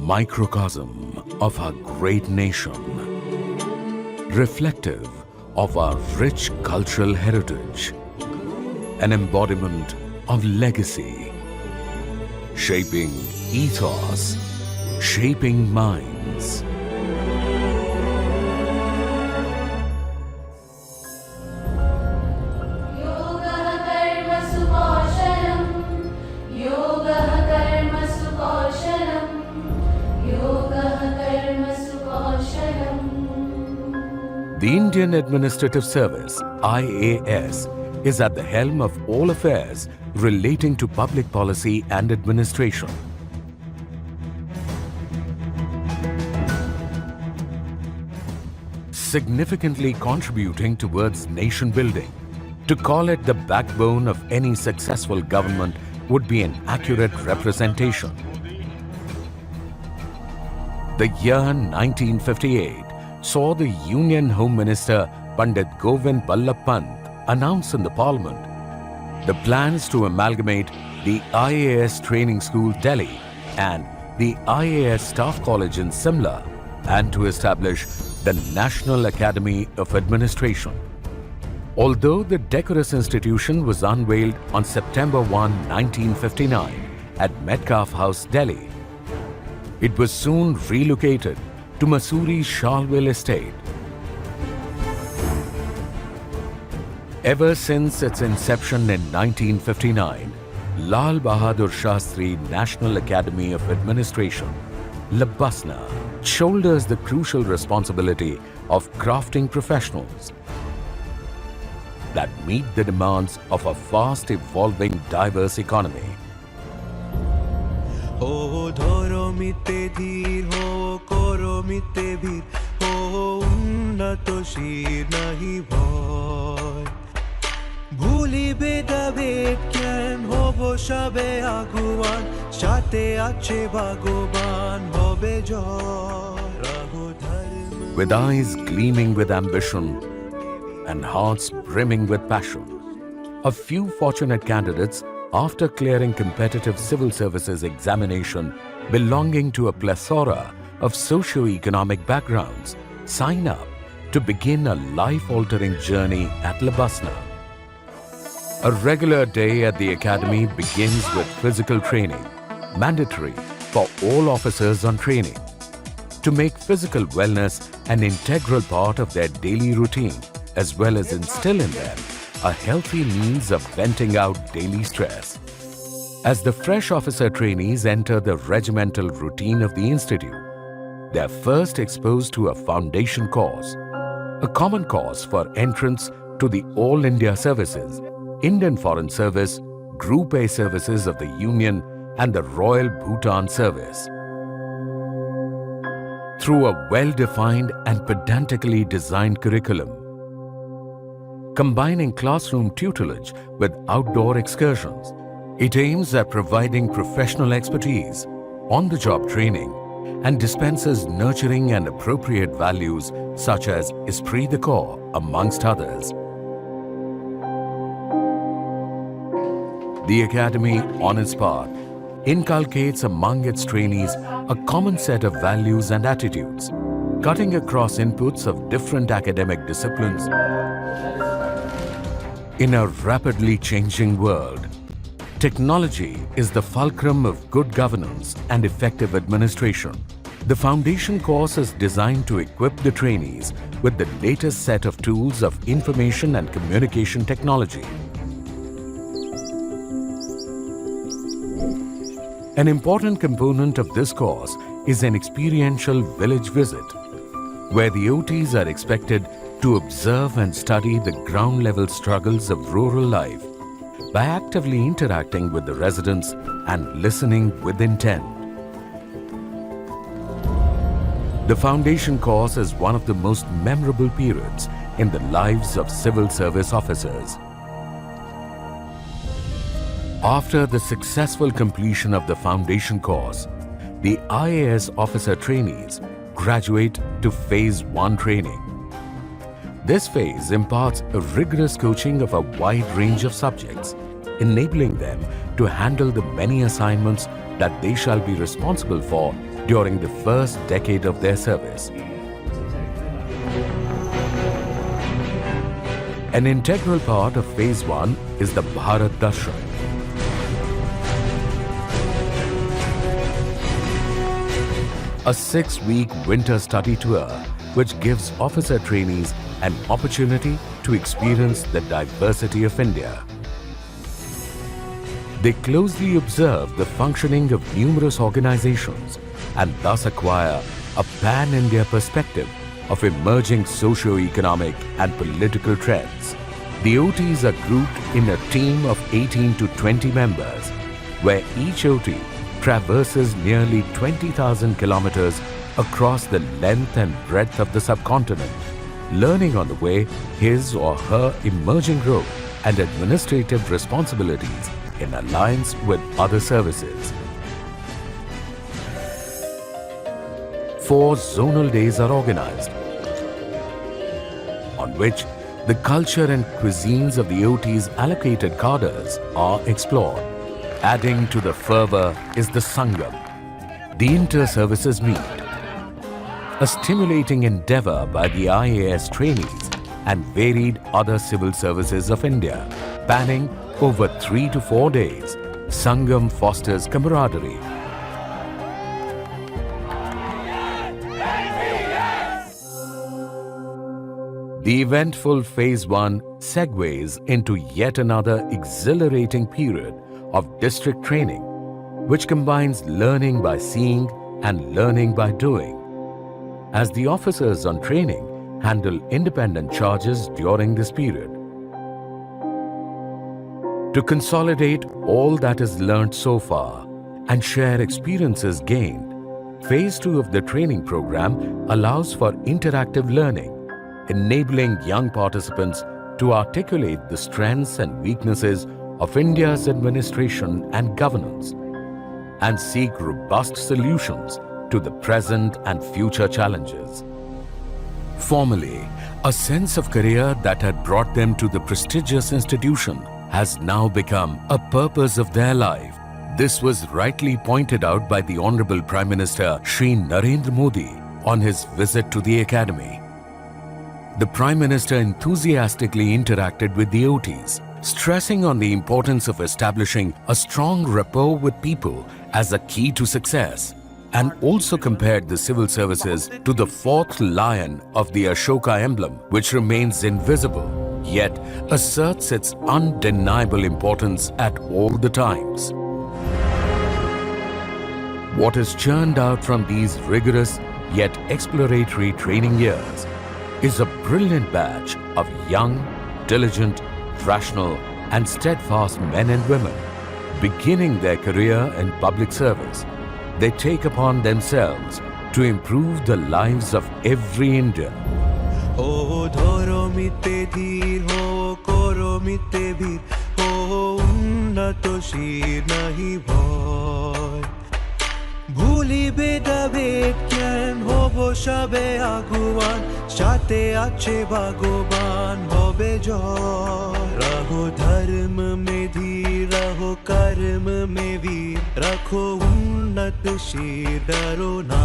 microcosm of our great nation, reflective of our rich cultural heritage, an embodiment of legacy, shaping ethos, shaping minds. The Indian Administrative Service, IAS, is at the helm of all affairs relating to public policy and administration. Significantly contributing towards nation building. To call it the backbone of any successful government would be an accurate representation. The year 1958 saw the Union Home Minister Pandit Govind Ballabh Pant announce in the Parliament the plans to amalgamate the IAS Training School Delhi and the IAS Staff College in Simla and to establish the National Academy of Administration. Although the decorous institution was unveiled on September 1, 1959 at Metcalfe House, Delhi, it was soon relocated to Mussoorie Charleville Estate. Ever since its inception in 1959, Lal Bahadur Shastri National Academy of Administration, Labasna, shoulders the crucial responsibility of crafting professionals that meet the demands of a fast evolving diverse economy. हो धरो मिते धीर हो करो मिते भीर हो उन्नत शीर नहीं भय भूली बेदाबेद ज्ञान होबो सबे आगुवान साथे आछे भगवान होबे जय रहो धर्म. With eyes gleaming with ambition and hearts brimming with passion, a few fortunate candidates, after clearing competitive civil services examination belonging to a plethora of socio-economic backgrounds, sign up to begin a life-altering journey at Labasna. A regular day at the academy begins with physical training, mandatory for all officers on training, to make physical wellness an integral part of their daily routine, as well as instill in them a healthy means of venting out daily stress. As the fresh officer trainees enter the regimental routine of the institute, they are first exposed to a foundation course, a common course for entrance to the All India Services, Indian Foreign Service, Group A services of the Union and the Royal Bhutan Service. Through a well-defined and pedantically designed curriculum, combining classroom tutelage with outdoor excursions, it aims at providing professional expertise, on-the-job training, and dispenses nurturing and appropriate values such as esprit de corps, amongst others. The Academy, on its part, inculcates among its trainees a common set of values and attitudes, cutting across inputs of different academic disciplines. In a rapidly changing world, technology is the fulcrum of good governance and effective administration. The foundation course is designed to equip the trainees with the latest set of tools of information and communication technology. An important component of this course is an experiential village visit, where the OTs are expected to observe and study the ground-level struggles of rural life by actively interacting with the residents and listening with intent. The foundation course is one of the most memorable periods in the lives of civil service officers. After the successful completion of the foundation course, the IAS officer trainees graduate to Phase 1 training. This phase imparts a rigorous coaching of a wide range of subjects, enabling them to handle the many assignments that they shall be responsible for during the first decade of their service. An integral part of Phase 1 is the Bharat Darshan. A 6-week winter study tour which gives officer trainees an opportunity to experience the diversity of India. They closely observe the functioning of numerous organizations and thus acquire a pan-India perspective of emerging socio-economic and political trends. The OTs are grouped in a team of 18 to 20 members, where each OT traverses nearly 20,000 kilometers across the length and breadth of the subcontinent, learning on the way his or her emerging role and administrative responsibilities in alliance with other services. 4 zonal days are organized, on which the culture and cuisines of the OT's allocated cadres are explored. Adding to the fervor is the Sangam, the inter-services meet, a stimulating endeavor by the IAS trainees and varied other civil services of India. Spanning over 3 to 4 days, Sangam fosters camaraderie. The eventful Phase 1 segues into yet another exhilarating period of district training, which combines learning by seeing and learning by doing, as the officers on training handle independent charges during this period. To consolidate all that is learnt so far and share experiences gained, Phase 2 of the training program allows for interactive learning, enabling young participants to articulate the strengths and weaknesses of India's administration and governance and seek robust solutions to the present and future challenges. Formerly, a sense of career that had brought them to the prestigious institution has now become a purpose of their life. This was rightly pointed out by the Honorable Prime Minister Shri Narendra Modi on his visit to the Academy. The Prime Minister enthusiastically interacted with the OTs, stressing on the importance of establishing a strong rapport with people as a key to success, and also compared the civil services to the 4th lion of the Ashoka emblem, which remains invisible, yet asserts its undeniable importance at all the times. What is churned out from these rigorous yet exploratory training years is a brilliant batch of young, diligent, rational and steadfast men and women. Beginning their career in public service, they take upon themselves to improve the lives of every Indian. O dhoro mite dheer ho koro mite bhir ho unnato shir nahi bhoy bhulibe dabe kyan hobo shabe aguwan shate ache bhagwan hobe joy raho dharm mein dheer raho karm mein veer rakho unnat shir daro na